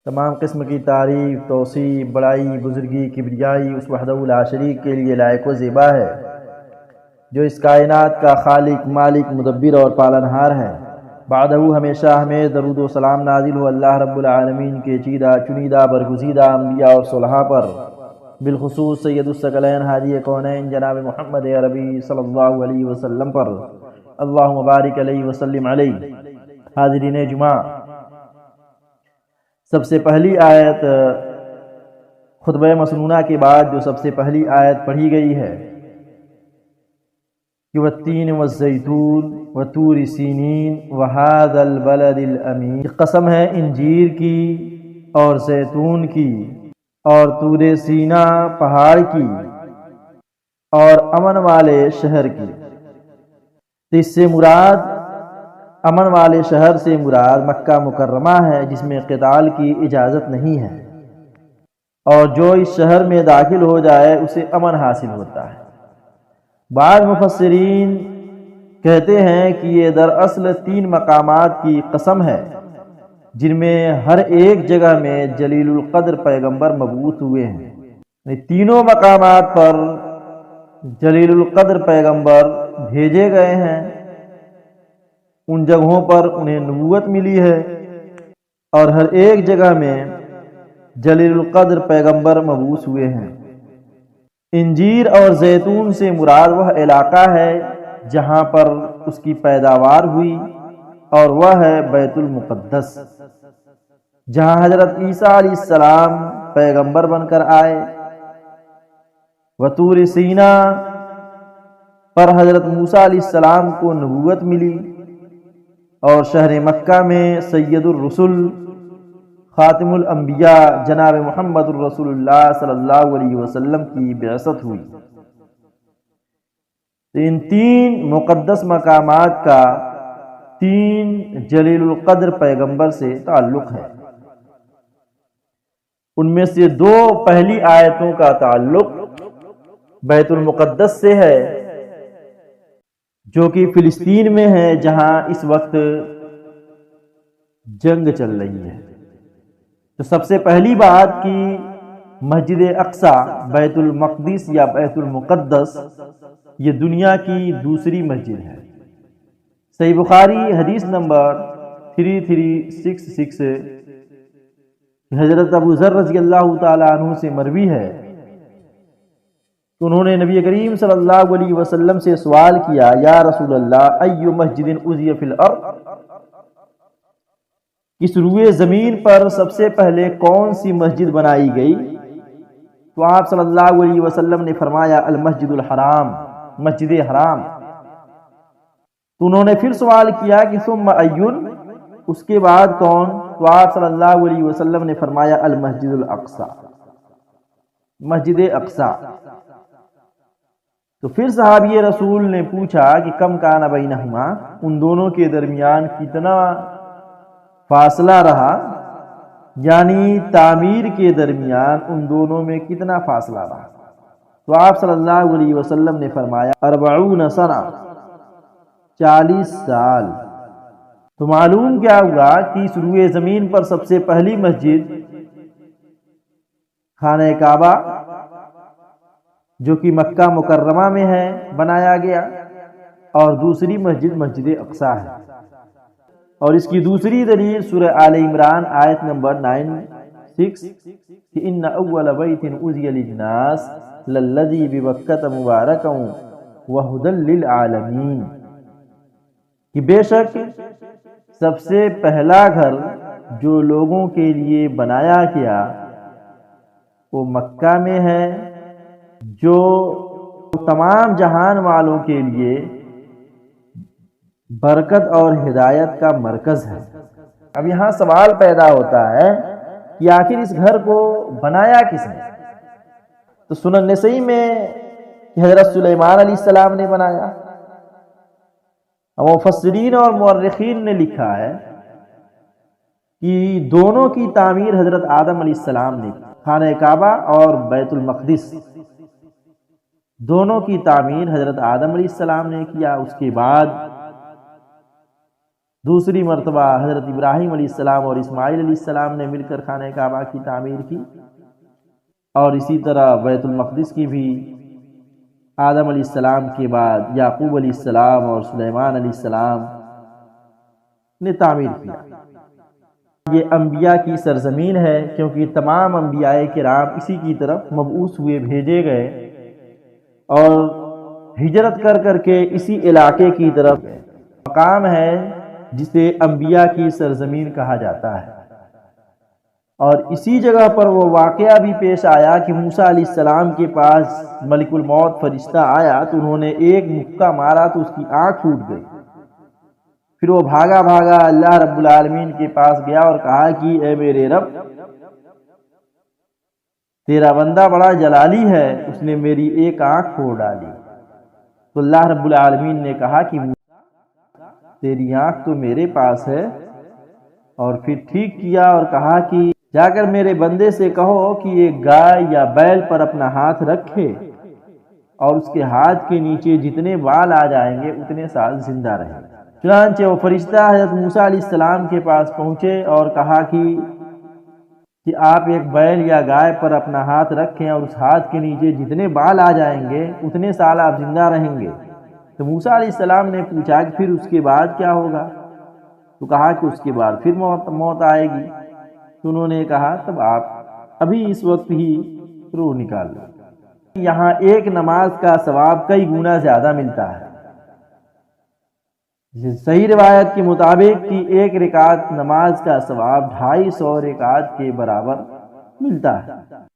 تمام قسم کی تعریف، توصیف، بڑائی، بزرگی، کبریائی اس وحدہ لا شریک کے لیے لائق و زیبا ہے، جو اس کائنات کا خالق، مالک، مدبر اور پالنہار ہے۔ بعدہ ہمیشہ ہمیں درود و سلام نازل ہو اللہ رب العالمین کے چنیدہ برگزیدہ انبیاء اور صلحاء پر، بالخصوص سید الثقلین ہادی کونین جناب محمد عربی صلی اللہ علیہ وسلم پر، اللہم بارک علیہ وسلم علیہ۔ حاضرین جمعہ، سب سے پہلی آیت خطبہ مسنونہ کے بعد جو سب سے پہلی آیت پڑھی گئی ہے کہ والتین والزیتون وطور سینین وہذا البلد الامین، قسم ہے انجیر کی اور زیتون کی اور طور سینا پہاڑ کی اور امن والے شہر کی۔ اس سے مراد امن والے شہر سے مراد مکہ مکرمہ ہے، جس میں قتال کی اجازت نہیں ہے، اور جو اس شہر میں داخل ہو جائے اسے امن حاصل ہوتا ہے۔ بعض مفسرین کہتے ہیں کہ یہ دراصل 3 مقامات کی قسم ہے، جن میں ہر ایک جگہ میں جلیل القدر پیغمبر مبعوث ہوئے ہیں۔ تینوں مقامات پر جلیل القدر پیغمبر بھیجے گئے ہیں، ان جگہوں پر انہیں نبوت ملی ہے، اور ہر ایک جگہ میں جلیل القدر پیغمبر مبعوث ہوئے ہیں۔ انجیر اور زیتون سے مراد وہ علاقہ ہے جہاں پر اس کی پیداوار ہوئی، اور وہ ہے بیت المقدس، جہاں حضرت عیسیٰ علیہ السلام پیغمبر بن کر آئے۔ وطور سینا پر حضرت موسیٰ علیہ السلام کو نبوت ملی، اور شہر مکہ میں سید الرسل خاتم الانبیاء جناب محمد الرسول اللہ صلی اللہ علیہ وسلم کی بعثت ہوئی۔ ان 3 مقدس مقامات کا 3 جلیل القدر پیغمبر سے تعلق ہے۔ ان میں سے 2 پہلی آیتوں کا تعلق بیت المقدس سے ہے، جو کہ فلسطین میں ہے، جہاں اس وقت جنگ چل رہی ہے۔ تو سب سے پہلی بات کی مسجد اقصی، بیت المقدس یا بیت المقدس، یہ دنیا کی دوسری مسجد ہے۔ صحیح بخاری حدیث نمبر 3366 حضرت ابو ذر رضی اللہ تعالی عنہ سے مروی ہے کہ انہوں نے نبی کریم صلی اللہ علیہ وسلم سے سوال کیا، یا رسول اللہ ای مسجد اُزی فی الارض، اس روئے زمین پر سب سے پہلے کون سی مسجد بنائی گئی؟ تو آپ صلی اللہ علیہ وسلم نے فرمایا المسجد الحرام، مسجد حرام۔ تو انہوں نے پھر سوال کیا کہ ثم ایون، اس کے بعد کون؟ تو آپ صلی اللہ علیہ وسلم نے فرمایا المسجد الاقصی، مسجد اقصی۔ تو پھر صحابی رسول نے پوچھا کہ کم کان بینہما، ان دونوں کے درمیان کتنا فاصلہ رہا، یعنی تعمیر کے درمیان ان دونوں میں کتنا فاصلہ رہا؟ تو آپ صلی اللہ علیہ وسلم نے فرمایا 40 سنہ، 40 سال۔ تو معلوم کیا ہوا کہ اس روئے زمین پر سب سے پہلی مسجد خانہ کعبہ، جو کہ مکہ مکرمہ میں ہے، بنایا گیا، اور دوسری مسجد مسجد اقصی ہے۔ اور اس کی دوسری دلیل سورہ آل عمران آیت نمبر 96 کہ ان اول بیت اُزی للناس للذی ببکۃ مبارکا وہدی للعالمین، کہ بے شک سب سے پہلا گھر جو لوگوں کے لیے بنایا گیا وہ مکہ میں ہے، جو تمام جہان والوں کے لیے برکت اور ہدایت کا مرکز ہے۔ اب یہاں سوال پیدا ہوتا ہے کہ آخر اس گھر کو بنایا کس نے؟ تو سنن نسائی میں حضرت سلیمان علیہ السلام نے بنایا۔ مفسرین اور مورخین نے لکھا ہے کہ دونوں کی تعمیر حضرت آدم علیہ السلام نے کی، خانہ کعبہ اور بیت المقدس، دونوں کی تعمیر حضرت آدم علیہ السلام نے کیا۔ اس کے بعد دوسری مرتبہ حضرت ابراہیم علیہ السلام اور اسماعیل علیہ السلام نے مل کر خانہ کعبہ کی تعمیر کی، اور اسی طرح بیت المقدس کی بھی آدم علیہ السلام کے بعد یعقوب علیہ السلام اور سلیمان علیہ السلام نے تعمیر کیا۔ یہ انبیاء کی سرزمین ہے، کیونکہ تمام انبیاء کرام اسی کی طرف مبعوث ہوئے، بھیجے گئے، اور ہجرت کر کر کے اسی علاقے کی طرف مقام ہے جسے انبیاء کی سرزمین کہا جاتا ہے۔ اور اسی جگہ پر وہ واقعہ بھی پیش آیا کہ موسیٰ علیہ السلام کے پاس ملک الموت فرشتہ آیا تو انہوں نے ایک مکہ مارا تو اس کی آنکھ پھوٹ گئی۔ پھر وہ بھاگا اللہ رب العالمین کے پاس گیا اور کہا کہ اے میرے رب، تیرا بندہ بڑا جلالی ہے، اس نے میری ایک آنکھ پھوڑ ڈالی۔ تو اللہ رب العالمین نے کہا کہ تیری آنکھ تو میرے پاس ہے، اور پھر ٹھیک کیا اور کہا کہ جا کر میرے بندے سے کہو کہ ایک گائے یا بیل پر اپنا ہاتھ رکھے اور اس کے ہاتھ کے نیچے جتنے بال آ جائیں گے اتنے سال زندہ رہے۔ چنانچہ وہ فرشتہ حضرت موسیٰ علیہ السلام کے پاس پہنچے اور کہا کہ آپ ایک بیل یا گائے پر اپنا ہاتھ رکھیں اور اس ہاتھ کے نیچے جتنے بال آ جائیں گے اتنے سال آپ زندہ رہیں گے۔ تو موسیٰ علیہ السلام نے پوچھا کہ پھر اس کے بعد کیا ہوگا؟ تو کہا کہ اس کے بعد پھر موت آئے گی۔ تو انہوں نے کہا تب آپ ابھی اس وقت ہی روح نکال لو۔ یہاں ایک نماز کا ثواب کئی گنا زیادہ ملتا ہے۔ صحیح روایت کے مطابق کہ ایک رکعت نماز کا ثواب 250 رکعت کے برابر ملتا ہے۔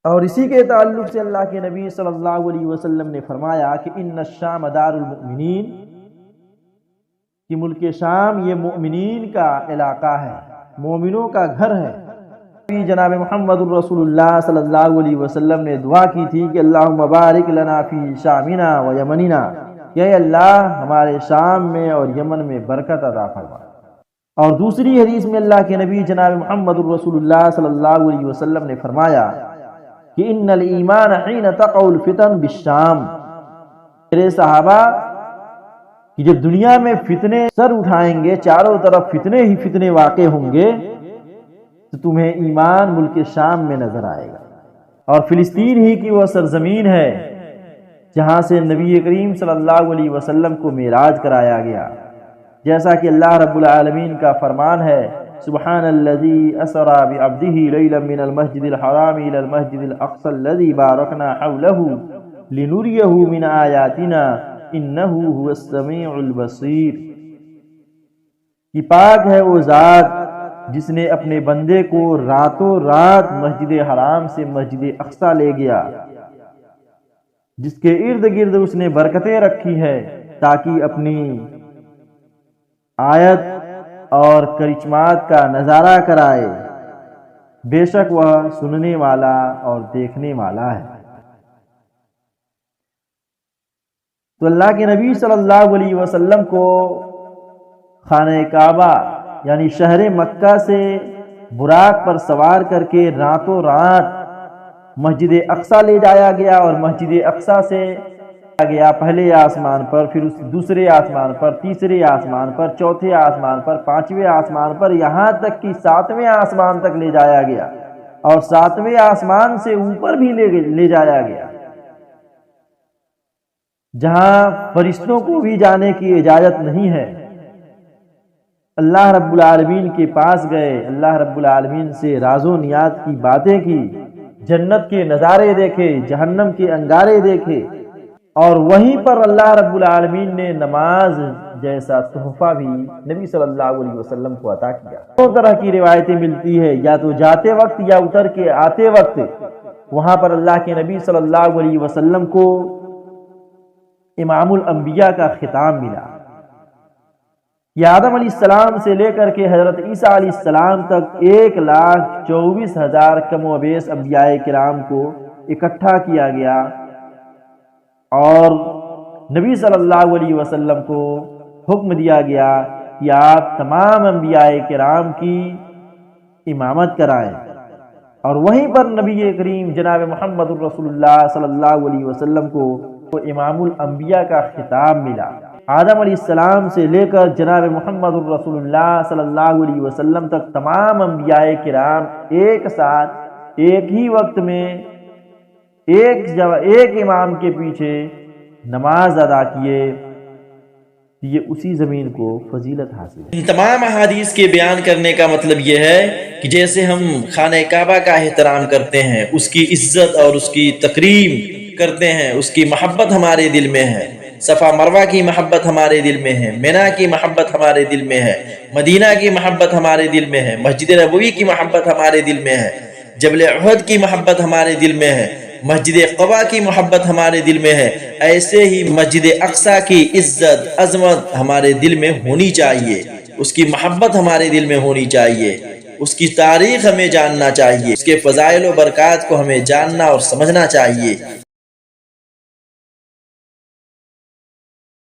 اور اسی کے تعلق سے اللہ کے نبی صلی اللہ علیہ وسلم نے فرمایا کہ ان الشام دار المؤمنین، کہ ملک شام یہ مؤمنین کا علاقہ ہے، مومنوں کا گھر ہے۔ جناب محمد الرسول اللہ صلی اللہ علیہ وسلم نے دعا کی تھی کہ اللہم بارک لنا فی شامنا و یمننا، کہ اے اللہ ہمارے شام میں اور یمن میں برکت عطا فرما۔ اور دوسری حدیث میں اللہ کے نبی جناب محمد الرسول اللہ صلی اللہ علیہ وسلم نے فرمایا کہ ان الایمان حین تقع الفتن بالشام، میرے صحابہ کہ جب دنیا میں فتنے سر اٹھائیں گے، چاروں طرف فتنے ہی فتنے واقع ہوں گے، تو تمہیں ایمان ملک شام میں نظر آئے گا۔ اور فلسطین ہی کی وہ سرزمین ہے جہاں سے نبی کریم صلی اللہ علیہ وسلم کو معراج کرایا گیا، جیسا کہ اللہ رب العالمین کا فرمان ہے سبحان الذی اسری بعبدہ لیلا من المسجد الحرام الی المسجد الاقصی الذی بارکنا حولہ لنریہ من آیاتنا انہ هو السمیع البصیر، کہ پاک ہے وہ ذات جس نے اپنے بندے کو راتوں رات مسجد حرام سے مسجد اقصی لے گیا، جس کے ارد گرد اس نے برکتیں رکھی ہے تاکہ اپنی آیت اور کرشمات کا نظارہ کرائے، بے شک وہ سننے والا اور دیکھنے والا ہے۔ تو اللہ کے نبی صلی اللہ علیہ وسلم کو خانہ کعبہ یعنی شہر مکہ سے براق پر سوار کر کے راتوں رات مسجد اقصی لے جایا گیا، اور مسجد اقصی سے گیا پہلے آسمان پر، پھر اس دوسرے آسمان پر، تیسرے آسمان پر، چوتھے آسمان پر، پانچویں آسمان پر، یہاں تک کہ 7ویں آسمان تک لے جایا گیا، اور 7ویں آسمان سے اوپر بھی لے جایا گیا، جہاں فرشتوں کو بھی جانے کی اجازت نہیں ہے۔ اللہ رب العالمین کے پاس گئے، اللہ رب العالمین سے راز و نیات کی باتیں کی، جنت کے نظارے دیکھے، جہنم کے انگارے دیکھے، اور وہیں پر اللہ رب العالمین نے نماز جیسا تحفہ بھی نبی صلی اللہ علیہ وسلم کو عطا کیا۔ دو طرح کی روایتیں ملتی ہے، یا تو جاتے وقت یا اتر کے آتے وقت وہاں پر اللہ کے نبی صلی اللہ علیہ وسلم کو امام الانبیاء کا خطاب ملا۔ یہ آدم علیہ السلام سے لے کر کے حضرت عیسیٰ علیہ السلام تک 1,24,000 کم و بیش انبیاء کرام کو اکٹھا کیا گیا، اور نبی صلی اللہ علیہ وسلم کو حکم دیا گیا کہ آپ تمام انبیاء کرام کی امامت کرائیں، اور وہیں پر نبی کریم جناب محمد الرسول اللہ صلی اللہ علیہ وسلم کو امام الانبیاء کا خطاب ملا۔ آدم علیہ السلام سے لے کر جناب محمد الرسول اللہ صلی اللہ علیہ وسلم تک تمام انبیاء کرام ایک ساتھ ایک ہی وقت میں ایک امام کے پیچھے نماز ادا کیے، یہ اسی زمین کو فضیلت حاصل ہے۔ ان تمام احادیث کے بیان کرنے کا مطلب یہ ہے کہ جیسے ہم خانہ کعبہ کا احترام کرتے ہیں، اس کی عزت اور اس کی تکریم کرتے ہیں، اس کی محبت ہمارے دل میں ہے، صفا مروہ کی محبت ہمارے دل میں ہے، مینا کی محبت ہمارے دل میں ہے، مدینہ کی محبت ہمارے دل میں ہے، مسجد نبوی کی محبت ہمارے دل میں ہے، جبل احد کی محبت ہمارے دل میں ہے، مسجد قباء کی محبت ہمارے دل میں ہے، ایسے ہی مسجد اقصی کی عزت عظمت ہمارے دل میں ہونی چاہیے، اس کی محبت ہمارے دل میں ہونی چاہیے، اس کی تاریخ ہمیں جاننا چاہیے، اس کے فضائل و برکات کو ہمیں جاننا اور سمجھنا چاہیے۔